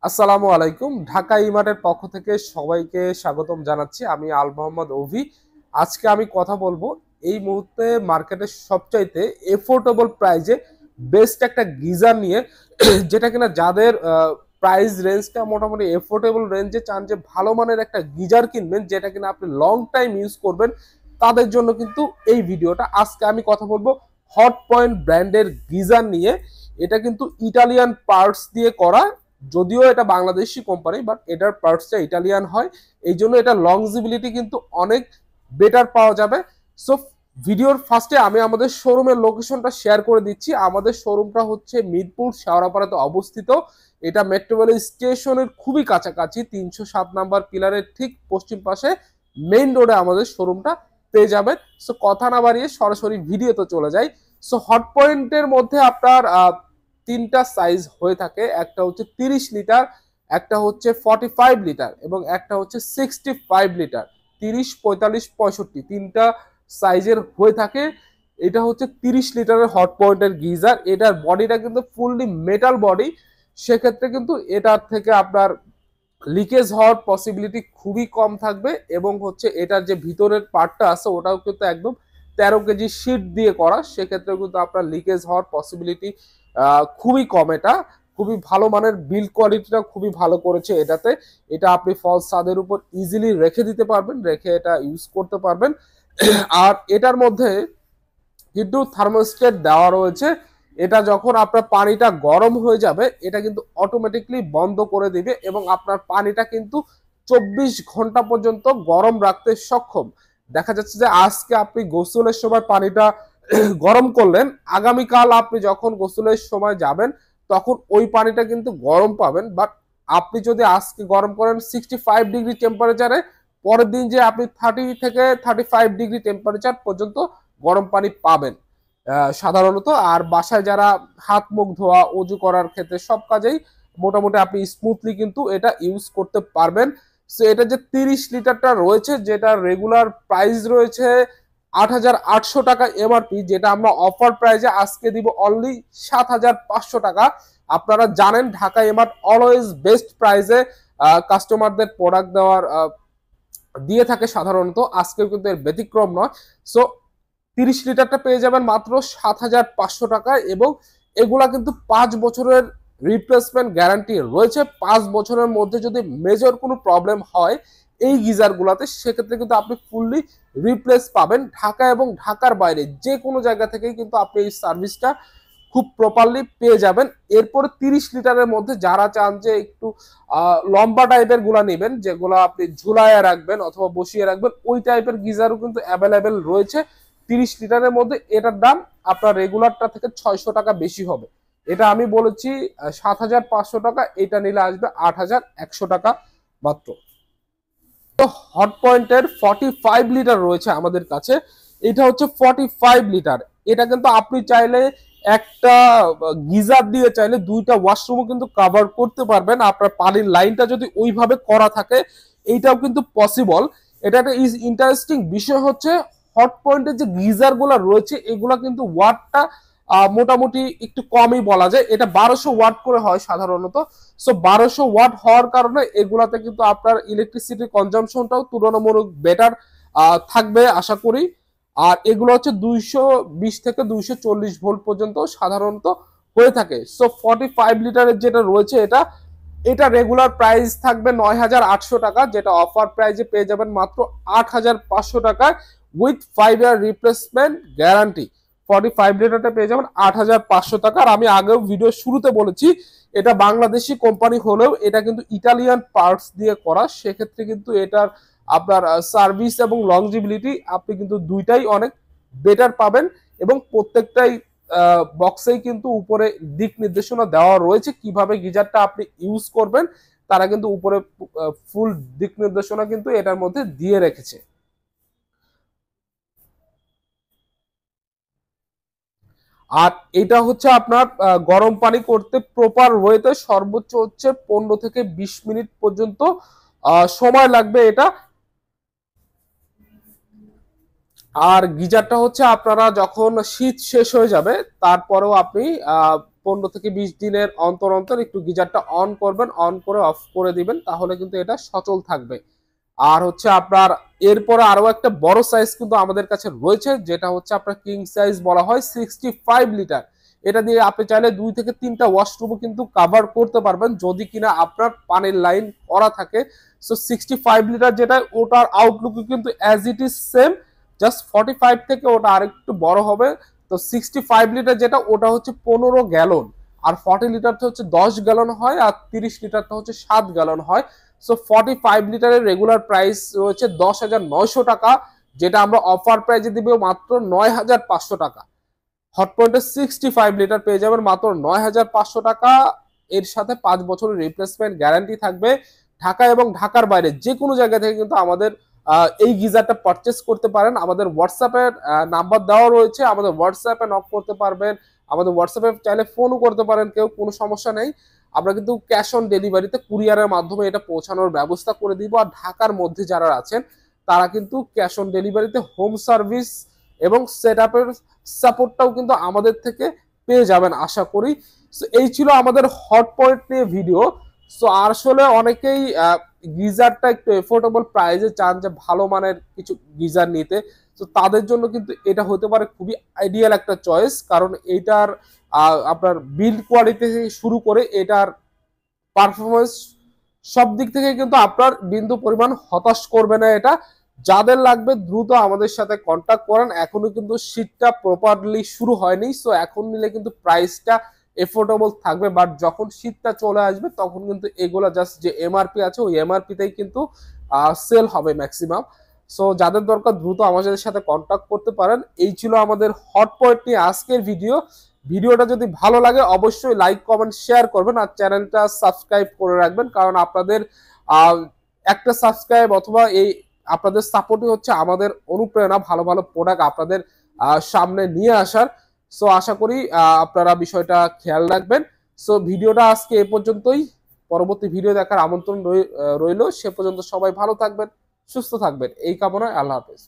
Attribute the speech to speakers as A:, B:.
A: আসসালামু আলাইকুম। ঢাকা ইমার্টের পক্ষ থেকে সবাইকে স্বাগতম জানাচ্ছি। আমি আল মোহাম্মদ অভি। আজকে আমি কথা বলবো এই মুহূর্তে মার্কেটের সবচাইতে এফোর্ডেবল প্রাইজে বেস্ট একটা গিজার নিয়ে যেটা কিনা যাদের প্রাইস রেঞ্জটা মোটামুটি এফোর্ডেবল রেঞ্জে চান যে ভালো মানের একটা গিজার কিনবেন যেটা কিনা আপনি লং টাইম ইউজ করবেন তাদের জন্য কিন্তু এই ভিডিওটা। আজকে আমি কথা বলবো হট পয়েন্ট ব্র্যান্ডের গিজার নিয়ে। এটা কিন্তু ইটালিয়ান পার্টস দিয়ে করা, যদিও এটা বাংলাদেশি কোম্পানি বাট এটার পার্টসটা ইটালিয়ান হয়, এই জন্য এটা লংজিবিলিটি কিন্তু অনেক বেটার পাওয়া যাবে। সো ভিডিওর ফার্স্টে আমি আমাদের শোরুমের লোকেশনটা শেয়ার করে দিচ্ছি। আমাদের শোরুমটা হচ্ছে মিরপুর শেওড়াপাড়াতে অবস্থিত। এটা মেট্রো রেল স্টেশনের খুবই কাছাকাছি, 307 নাম্বার পিলারের ঠিক পশ্চিম পাশে মেইন রোডে আমাদের শোরুমটা পেয়ে যাবেন। সো কথা না বাড়িয়ে সরাসরি ভিডিওতে চলে যাই। সো হট পয়েন্টের মধ্যে আপনার তিনটা সাইজ হয়ে থাকে, একটা হচ্ছে 30 লিটার, একটা হচ্ছে 45 লিটার এবং একটা হচ্ছে 65 লিটার। 30, 45, 65 তিনটা সাইজের হয়ে থাকে। এটা হচ্ছে 30 লিটারের হট পয়েন্টের গিজার। এটার বডিটা কিন্তু ফুললি মেটাল বডি, সেক্ষেত্রে কিন্তু এটার থেকে আপনার লিকেজ হওয়ার পসিবিলিটি খুবই কম থাকবে এবং হচ্ছে এটার যে ভিতরের পার্টটা আছে ওটাও কিন্তু একদম 13 কেজি শিট দিয়ে করা, সেক্ষেত্রে কিন্তু আপনার লিকেজ হওয়ার পসিবিলিটি খুবই কম। এটা খুবই ভালো মানের, বিল্ড কোয়ালিটিটা খুবই ভালো করেছে এটাতে। এটা আপনি ফলস ছাদের উপর ইজিলি রেখে দিতে পারবেন, রেখে এটা ইউজ করতে পারবেন। আর এটার মধ্যে কিন্তু থার্মোস্টেট দেওয়া রয়েছে। এটা যখন আপনার পানিটা গরম হয়ে যাবে এটা কিন্তু অটোমেটিকলি বন্ধ করে দিবে এবং আপনার পানিটা কিন্তু 24 ঘন্টা পর্যন্ত গরম রাখতে সক্ষম। দেখা যাচ্ছে যে আজকে আপনি গোসলের সময় পানিটা গরম করলেন, আগামীকাল আপনি যখন গোসলের সময় যাবেন তখন ওই পানিটা কিন্তু গরম পাবেন। বাট আপনি যদি আজকে গরম করেন 65 ডিগ্রি টেম্পারেচারে, পরের দিন যে আপনি 30 থেকে 35 ডিগ্রি টেম্পারেচার পর্যন্ত গরম পানি পাবেন সাধারণত। আর বাসায় যারা হাত মুখ ধোয়া, অজু করার ক্ষেত্রে সব কাজেই মোটামুটি আপনি স্মুথলি কিন্তু এটা ইউজ করতে পারবেন। সো এটা যে 30 লিটারটা রয়েছে, যেটা রেগুলার প্রাইস রয়েছে 8,800 টাকা এমআরপি, যেটা আমরা অফার প্রাইজে আজকে দিব অনলি 7,500 টাকা। আপনারা জানেন ঢাকা এমআরট অলওয়েজ বেস্ট প্রাইজে কাস্টমারদের প্রোডাক্ট দেওয়ার দিয়ে থাকে সাধারণত, আজকেও কিন্তু এর ব্যতিক্রম নয়। সো 30 লিটারটা পেয়ে যাবেন মাত্র 7,500 টাকায় এবং এগুলা কিন্তু 5 বছরের রিপ্লেসমেন্ট গ্যারান্টি রয়েছে। 5 বছরের মধ্যে যদি মেজর কোনো প্রবলেম হয় এই গিজার গুলাতে, সেক্ষেত্রে কিন্তু আপনি ফুললি রিপ্লেস পাবেন। ঢাকা এবং ঢাকার বাইরে যে কোনো জায়গা থেকেই কিন্তু আপনি এই সার্ভিসটা খুব প্রপারলি পেয়ে যাবেন। এরপরে 30 লিটারের মধ্যে যারা চান যে একটু লম্বা টাইপের গুলা নেবেন, যেগুলো আপনি ঝুলায় রাখবেন অথবা বসিয়ে রাখবেন, ওই টাইপের গিজারও কিন্তু অ্যাভেলেবেল রয়েছে 30 লিটারের মধ্যে। এটার দাম আপনার রেগুলারটা থেকে 600 টাকা বেশি হবে। এটা আমি বলেছি 7,500 টাকা, এটা নিলে আসবে 8,100 টাকা মাত্র। তো হট পয়েন্টের 45 লিটার রয়েছে আমাদের কাছে। এটা হচ্ছে 45 লিটার। এটা কিন্তু আপনি চাইলে একটা গিজার দিয়ে চাইলে দুইটা ওয়াশরুমও কিন্তু কভার করতে পারবেন, আপনার পানির লাইনটা যদি ওইভাবে করা থাকে এইটাও কিন্তু পসিবল। এটা একটা ইন্টারেস্টিং বিষয় হচ্ছে হট পয়েন্টের যে গিজার গুলা রয়েছে এগুলা কিন্তু ওয়াটটা মোটামুটি একটু কমই বলা যায়। এটা 1200 ওয়াট করে হয় সাধারণত। সো 1200 ওয়াট হওয়ার কারণে এগুলাতে কিন্তু আপনার ইলেকট্রিসিটি কনজাম্পশনটাও তুলনামূলক বেটার থাকবে আশা করি। আর এগুলো হচ্ছে 220 থেকে 240 ভোল্ট পর্যন্ত সাধারণত হয়ে থাকে। সো 45 লিটারের যেটা রয়েছে এটা এটা রেগুলার প্রাইস থাকবে 9,800 টাকা, যেটা অফার প্রাইজে পেয়ে যাবেন মাত্র 8,500 টাকায় উইথ 5 ইয়ার রিপ্লেসমেন্ট গ্যারান্টি। 45 লিটারটা পেয়ে যাবেন 8,500 টাকা। আর আমি আগেও ভিডিও শুরুতে বলেছি এটা বাংলাদেশি কোম্পানি হলেও এটা কিন্তু ইটালিয়ান পার্টস দিয়ে করা, সেক্ষেত্রে কিন্তু এটার আপনার সার্ভিস এবং লংজিবিলিটি আপনি কিন্তু দুইটাই অনেক বেটার পাবেন এবং প্রত্যেকটাই বক্সেই কিন্তু উপরে দিক নির্দেশনা দেওয়া রয়েছে কিভাবে গিজারটা আপনি ইউজ করবেন, তারা কিন্তু উপরে ফুল দিক নির্দেশনা কিন্তু এটার মধ্যে দিয়ে রেখেছে। আর এটা হচ্ছে আপনার গরম পানি করতে প্রপার ওয়েতে সর্বোচ্চ হচ্ছে 15 থেকে 20 মিনিট পর্যন্ত সময় লাগবে এটা। আর গিজারটা হচ্ছে আপনারা যখন শীত শেষ হয়ে যাবে তারপরেও আপনি 15 থেকে 20 দিনের অন্তর অন্তর একটু গিজারটা অন করবেন, অন করে অফ করে দিবেন, তাহলে কিন্তু এটা সচল থাকবে। আর হচ্ছে আপনার এরপরে আরো একটা বড় সাইজ কিন্তু আমাদের কাছে রয়েছে, যেটা হচ্ছে আপনার কিং সাইজ বলা হয়, 65 লিটার। এটা দিয়ে আপনি চাইলে 2 থেকে 3টা ওয়াশরুমও কিন্তু কাভার করতে পারবেন, যদি কিনা আপনার পানির লাইন করা থাকে। সো 65 লিটার যেটা, ওটার আউটলুক কিন্তু as it is same, just 45 থেকে ওটা আরেকটু বড় হবে। তো 65 লিটার যেটা, ওটা হচ্ছে 15 গ্যালন, আর 40 লিটারটা হচ্ছে 10 গ্যালন হয়, আর 30 লিটারটা হচ্ছে 7 গ্যালন হয়। সো 45 লিটারের রেগুলার প্রাইস রয়েছে 10,900 টাকা, যেটা আমরা অফার প্রাইজে দিব মাত্র 9,500 টাকা। হট পয়েন্টে 65 লিটার পেয়ে যাবেন মাত্র 9,500 টাকা। এর সাথে 5 বছরের রিপ্লেসমেন্ট গ্যারান্টি থাকবে। ঢাকা এবং ঢাকার বাইরে যে কোনো জায়গা থেকে কিন্তু আমাদের এই গিজারটা পারচেস করতে পারেন। আমাদের হোয়াটসঅ্যাপের নাম্বার দেওয়া রয়েছে, আমাদের হোয়াটসঅ্যাপে নক করতে পারবেন, আমাদের হোয়াটসঅ্যাপে চাইলে ফোনও করতে পারেন, কেউ কোনো সমস্যা নেই। আমরা কিন্তু ক্যাশ অন ডেলিভারিতে কুরিয়ারের মাধ্যমে এটা পৌঁছানোর ব্যবস্থা করে দিব। আর ঢাকার মধ্যে যারা আছেন তারা কিন্তু ক্যাশ অন ডেলিভারিতে হোম সার্ভিস এবং সেট আপের সাপোর্টটাও কিন্তু আমাদের থেকে পেয়ে যাবেন আশা করি। সো এই ছিল আমাদের হট পয়েন্ট নিয়ে ভিডিও। সো আসলে অনেকেই গিজারটা একটু এফোর্ডেবল প্রাইসে চান, যে ভালো মানের কিছু গিজার নিতে। তো তাদের জন্য কিন্তু এটা হতে পারে খুবই আইডিয়াল একটা চয়েস, কারণ এইটার আপনার বিল্ড কোয়ালিটি থেকে শুরু করে এটার পারফরমেন্স সব দিক থেকে কিন্তু আপনার বিন্দু পরিমাণ হতাশ করবে না এটা। যাদের লাগবে দ্রুত আমাদের সাথে কন্ট্যাক্ট করেন, এখনো কিন্তু শীতটা প্রপারলি শুরু হয়নি। সো এখন নিলে কিন্তু প্রাইসটা এফোর্ডেবল থাকবে, বাট যখন শীতটা চলে আসবে তখন কিন্তু এগুলা জাস্ট যে এমআরপি আছে ওই এমআরপিতেই কিন্তু সেল হবে ম্যাক্সিমাম। সো যাদের দরকার দ্রুত আমাদের সাথে কন্ট্যাক্ট করতে পারেন। এই ছিল আমাদের হট পয়েন্ট নিয়ে আজকের ভিডিও। ভিডিওটা যদি ভালো লাগে অবশ্যই লাইক কমেন্ট শেয়ার করবেন, আর চ্যানেলটা সাবস্ক্রাইব করে রাখবেন, কারণ আপনাদের একটা সাবস্ক্রাইব অথবা এই আপনাদের সাপোর্টই হচ্ছে আমাদের অনুপ্রেরণা ভালো ভালো প্রোডাক্ট আপনাদের সামনে নিয়ে আসার। সো আশা করি আপনারা বিষয়টা খেয়াল রাখবেন। সো ভিডিওটা আজকে এ পর্যন্তই, পরবর্তী ভিডিও দেখার আমন্ত্রণ রইল। সে পর্যন্ত সবাই ভালো থাকবেন, সুস্থ থাকবেন, এই কামনায় আল্লাহ হাফেজ।